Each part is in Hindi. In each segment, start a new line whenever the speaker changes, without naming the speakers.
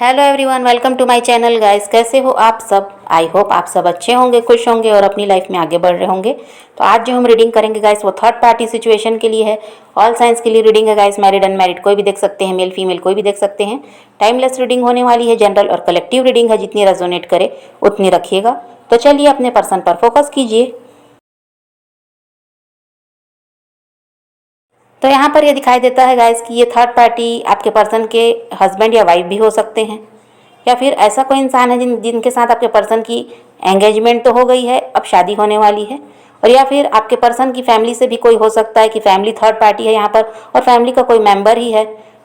Hello everyone, welcome to my channel guys. कैसे हो आप सब? आई होप आप सब अच्छे होंगे, खुश होंगे और अपनी लाइफ में आगे बढ़ रहे होंगे। तो आज जो हम रीडिंग करेंगे गाइस वो थर्ड पार्टी सिचुएशन के लिए है। ऑल साइंस के लिए रीडिंग है गाइस। मैरिड अनमैरिड कोई भी देख सकते हैं, मेल फीमेल कोई भी देख सकते हैं। टाइमलेस रीडिंग होने वाली है, जनरल और कलेक्टिव रीडिंग है। जितनी रेजोनेट करे उतनी रखिएगा। तो चलिए अपने पर्सन पर फोकस कीजिए। तो यहाँ पर ये दिखाई देता है गाइस कि ये थर्ड पार्टी आपके पर्सन के हस्बैंड या वाइफ भी हो सकते हैं, या फिर ऐसा कोई इंसान है जिनके साथ आपके पर्सन की एंगेजमेंट तो हो गई है, अब शादी होने वाली है। और या फिर आपके पर्सन की फैमिली से भी कोई हो सकता है कि फैमिली थर्ड पार्टी है यहाँ पर, और फैमिली का कोई मेंबर ही है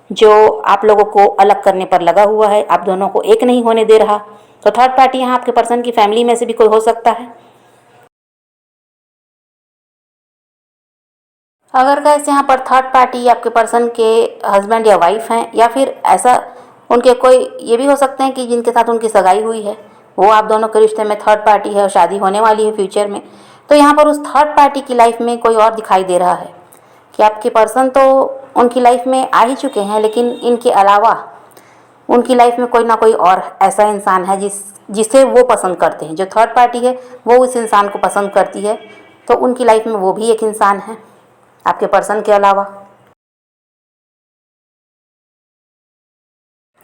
जो आप लोगों को अलग करने पर लगा हुआ है, आप दोनों को एक नहीं होने दे रहा। तो थर्ड पार्टी यहाँ आपके पर्सन की फैमिली में से भी कोई हो सकता है। अगर कैसे यहाँ पर थर्ड पार्टी आपके पर्सन के हस्बैंड या वाइफ हैं, या फिर ऐसा उनके कोई ये भी हो सकते हैं कि जिनके साथ उनकी सगाई हुई है, वो आप दोनों के रिश्ते में थर्ड पार्टी है और शादी होने वाली है फ्यूचर में। तो यहाँ पर उस थर्ड पार्टी की लाइफ में कोई और दिखाई दे रहा है कि आपके पर्सन तो उनकी लाइफ में आ ही चुके हैं, लेकिन इनके अलावा उनकी लाइफ में कोई ना कोई और ऐसा इंसान है जिसे वो पसंद करते हैं। जो थर्ड पार्टी है वो उस इंसान को पसंद करती है, तो उनकी लाइफ में वो भी एक इंसान है आपके पर्सन के अलावा।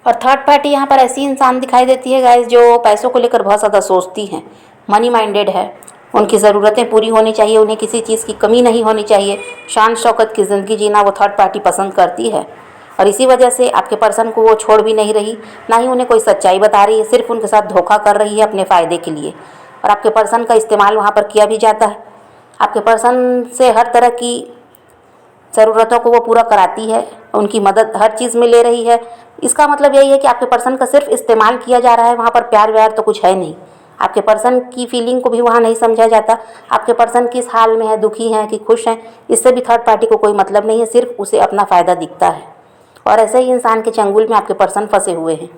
और थर्ड पार्टी यहाँ पर ऐसी इंसान दिखाई देती है गाइस जो पैसों को लेकर बहुत ज़्यादा सोचती हैं, मनी माइंडेड है। उनकी ज़रूरतें पूरी होनी चाहिए, उन्हें किसी चीज़ की कमी नहीं होनी चाहिए। शान शौकत की ज़िंदगी जीना वो थर्ड पार्टी पसंद करती है, और इसी वजह से आपके पर्सन को वो छोड़ भी नहीं रही, ना ही उन्हें कोई सच्चाई बता रही है, सिर्फ उनके साथ धोखा कर रही है अपने फ़ायदे के लिए। और आपके पर्सन का इस्तेमाल वहाँ पर किया भी जाता है। आपके पर्सन से हर तरह की ज़रूरतों को वो पूरा कराती है, उनकी मदद हर चीज़ में ले रही है। इसका मतलब यही है कि आपके पर्सन का सिर्फ इस्तेमाल किया जा रहा है, वहाँ पर प्यार व्यार तो कुछ है नहीं। आपके पर्सन की फीलिंग को भी वहाँ नहीं समझा जाता। आपके पर्सन किस हाल में है, दुखी हैं कि खुश हैं, इससे भी थर्ड पार्टी को कोई मतलब नहीं है, सिर्फ उसे अपना फ़ायदा दिखता है। और ऐसे ही इंसान के चंगुल में आपके पर्सन फंसे हुए हैं।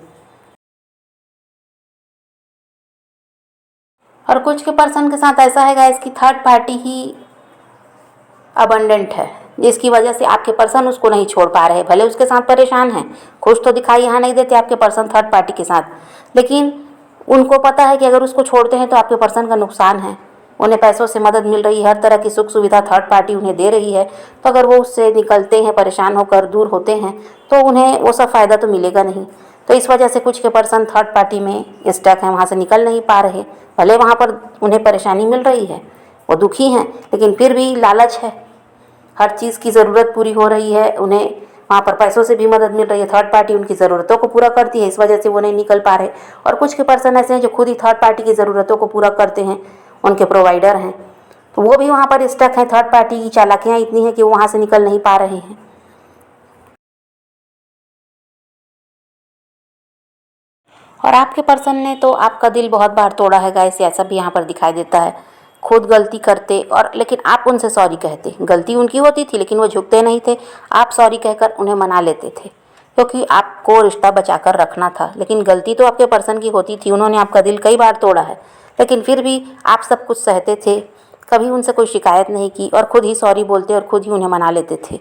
और कुछ के पर्सन के साथ ऐसा है गाइस कि थर्ड पार्टी ही अबंडेंट है, जिसकी वजह से आपके पर्सन उसको नहीं छोड़ पा रहे। भले उसके साथ परेशान हैं, खुश तो दिखाई यहाँ नहीं देते आपके पर्सन थर्ड पार्टी के साथ, लेकिन उनको पता है कि अगर उसको छोड़ते हैं तो आपके पर्सन का नुकसान है। उन्हें पैसों से मदद मिल रही है, हर तरह की सुख सुविधा थर्ड पार्टी उन्हें दे रही है। तो अगर वो उससे निकलते हैं, परेशान होकर दूर होते हैं, तो उन्हें वो सब फ़ायदा तो मिलेगा नहीं। तो इस वजह से कुछ के पर्सन थर्ड पार्टी में स्टक हैं, वहाँ से निकल नहीं पा रहे। भले वहाँ पर उन्हें परेशानी मिल रही है, वो दुखी हैं, लेकिन फिर भी लालच है, हर चीज़ की ज़रूरत पूरी हो रही है, उन्हें वहाँ पर पैसों से भी मदद मिल रही है। थर्ड पार्टी उनकी ज़रूरतों को पूरा करती है, इस वजह से वो नहीं निकल पा रहे। और कुछ के पर्सन ऐसे हैं जो खुद ही थर्ड पार्टी की ज़रूरतों को पूरा करते हैं, उनके प्रोवाइडर हैं, तो वो भी वहाँ पर स्टक हैं। थर्ड पार्टी की चालाकियाँ इतनी हैं कि वो वहाँ से निकल नहीं पा रहे हैं। और आपके पर्सन ने तो आपका दिल बहुत बार तोड़ा है गाइस, ऐसा भी यहाँ पर दिखाई देता है। खुद गलती करते और लेकिन आप उनसे सॉरी कहते। गलती उनकी होती थी लेकिन वो झुकते नहीं थे, आप सॉरी कहकर उन्हें मना लेते थे, क्योंकि आपको रिश्ता बचाकर रखना था। लेकिन गलती तो आपके पर्सन की होती थी, उन्होंने आपका दिल कई बार तोड़ा है, लेकिन फिर भी आप सब कुछ सहते थे, कभी उनसे कोई शिकायत नहीं की, और खुद ही सॉरी बोलते और खुद ही उन्हें मना लेते थे।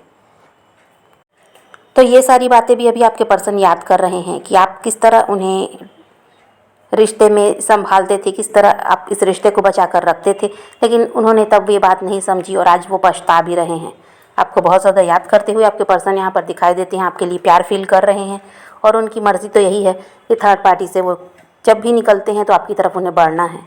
तो ये सारी बातें भी अभी आपके पर्सन याद कर रहे हैं कि आप किस तरह उन्हें रिश्ते में संभालते थे, किस तरह आप इस रिश्ते को बचा कर रखते थे। लेकिन उन्होंने तब ये बात नहीं समझी और आज वो पछता भी रहे हैं। आपको बहुत ज़्यादा याद करते हुए आपके पर्सन यहाँ पर दिखाई देते हैं, आपके लिए प्यार फील कर रहे हैं, और उनकी मर्ज़ी तो यही है कि थर्ड पार्टी से वो जब भी निकलते हैं तो आपकी तरफ उन्हें बढ़ना है।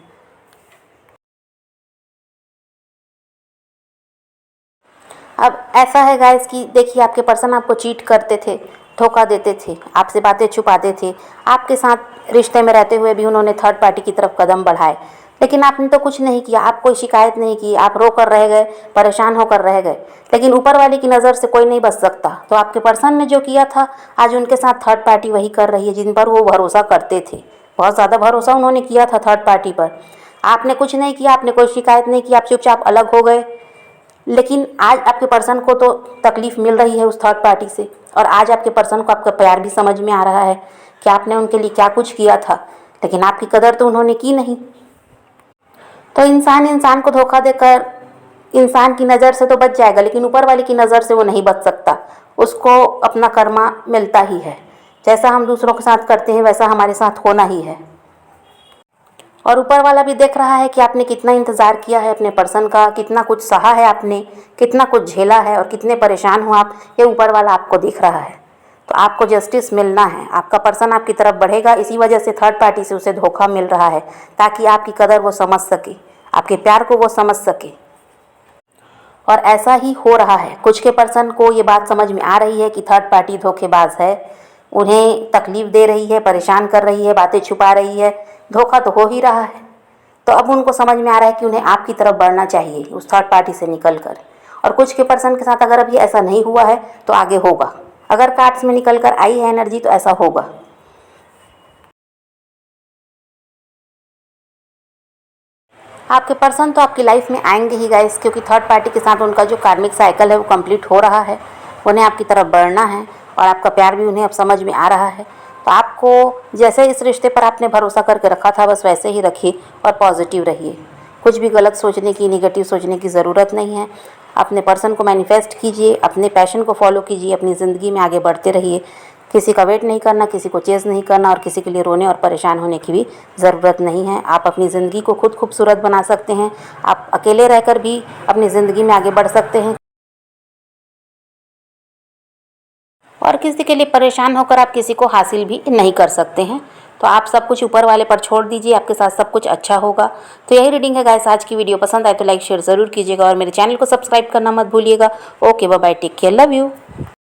अब ऐसा है गाइस कि देखिए, आपके पर्सन आपको चीट करते थे, धोखा देते थे, आपसे बातें छुपाते थे। आपके साथ रिश्ते में रहते हुए भी उन्होंने थर्ड पार्टी की तरफ कदम बढ़ाए, लेकिन आपने तो कुछ नहीं किया, आप कोई शिकायत नहीं की, आप रो कर रह गए, परेशान होकर रह गए। लेकिन ऊपर वाले की नज़र से कोई नहीं बच सकता। तो आपके पर्सन ने जो किया था, आज उनके साथ थर्ड पार्टी वही कर रही है जिन पर वो भरोसा करते थे। बहुत ज़्यादा भरोसा उन्होंने किया था थर्ड पार्टी पर। आपने कुछ नहीं किया, आपने कोई शिकायत नहीं की, आप चुपचाप अलग हो गए। लेकिन आज आपके पर्सन को तो तकलीफ़ मिल रही है उस थर्ड पार्टी से, और आज आपके पर्सन को आपका प्यार भी समझ में आ रहा है कि आपने उनके लिए क्या कुछ किया था, लेकिन आपकी कदर तो उन्होंने की नहीं। तो इंसान इंसान को धोखा देकर इंसान की नज़र से तो बच जाएगा, लेकिन ऊपर वाले की नज़र से वो नहीं बच सकता, उसको अपना कर्मा मिलता ही है। जैसा हम दूसरों के साथ करते हैं वैसा हमारे साथ होना ही है। और ऊपर वाला भी देख रहा है कि आपने कितना इंतज़ार किया है अपने पर्सन का, कितना कुछ सहा है आपने, कितना कुछ झेला है और कितने परेशान हो आप, ये ऊपर वाला आपको दिख रहा है। तो आपको जस्टिस मिलना है, आपका पर्सन आपकी तरफ बढ़ेगा। इसी वजह से थर्ड पार्टी से उसे धोखा मिल रहा है, ताकि आपकी कदर वो समझ सके, आपके प्यार को वो समझ सके। और ऐसा ही हो रहा है। कुछ के पर्सन को ये बात समझ में आ रही है कि थर्ड पार्टी धोखेबाज है, उन्हें तकलीफ़ दे रही है, परेशान कर रही है, बातें छुपा रही है, धोखा तो हो ही रहा है। तो अब उनको समझ में आ रहा है कि उन्हें आपकी तरफ बढ़ना चाहिए उस थर्ड पार्टी से निकल कर। और कुछ के पर्सन के साथ अगर अभी ऐसा नहीं हुआ है तो आगे होगा। अगर कार्ड्स में निकल कर आई है एनर्जी तो ऐसा होगा। आपके पर्सन तो आपकी लाइफ में आएंगे ही गाइस, क्योंकि थर्ड पार्टी के साथ उनका जो कार्मिक साइकिल है वो कंप्लीट हो रहा है। उन्हें आपकी तरफ बढ़ना है और आपका प्यार भी उन्हें अब समझ में आ रहा है। तो आपको जैसे इस रिश्ते पर आपने भरोसा करके रखा था बस वैसे ही रखिए और पॉजिटिव रहिए। कुछ भी गलत सोचने की, निगेटिव सोचने की ज़रूरत नहीं है। अपने पर्सन को मैनिफेस्ट कीजिए, अपने पैशन को फॉलो कीजिए, अपनी ज़िंदगी में आगे बढ़ते रहिए। किसी का वेट नहीं करना, किसी को चेज़ नहीं करना और किसी के लिए रोने और परेशान होने की भी ज़रूरत नहीं है। आप अपनी ज़िंदगी को खुद खूबसूरत बना सकते हैं। आप अकेले रहकर भी अपनी ज़िंदगी में आगे बढ़ सकते हैं और किसी के लिए परेशान होकर आप किसी को हासिल भी नहीं कर सकते हैं। तो आप सब कुछ ऊपर वाले पर छोड़ दीजिए, आपके साथ सब कुछ अच्छा होगा। तो यही रीडिंग है गाइस। आज की वीडियो पसंद आए तो लाइक शेयर ज़रूर कीजिएगा और मेरे चैनल को सब्सक्राइब करना मत भूलिएगा। Okay bye bye, take care, love you.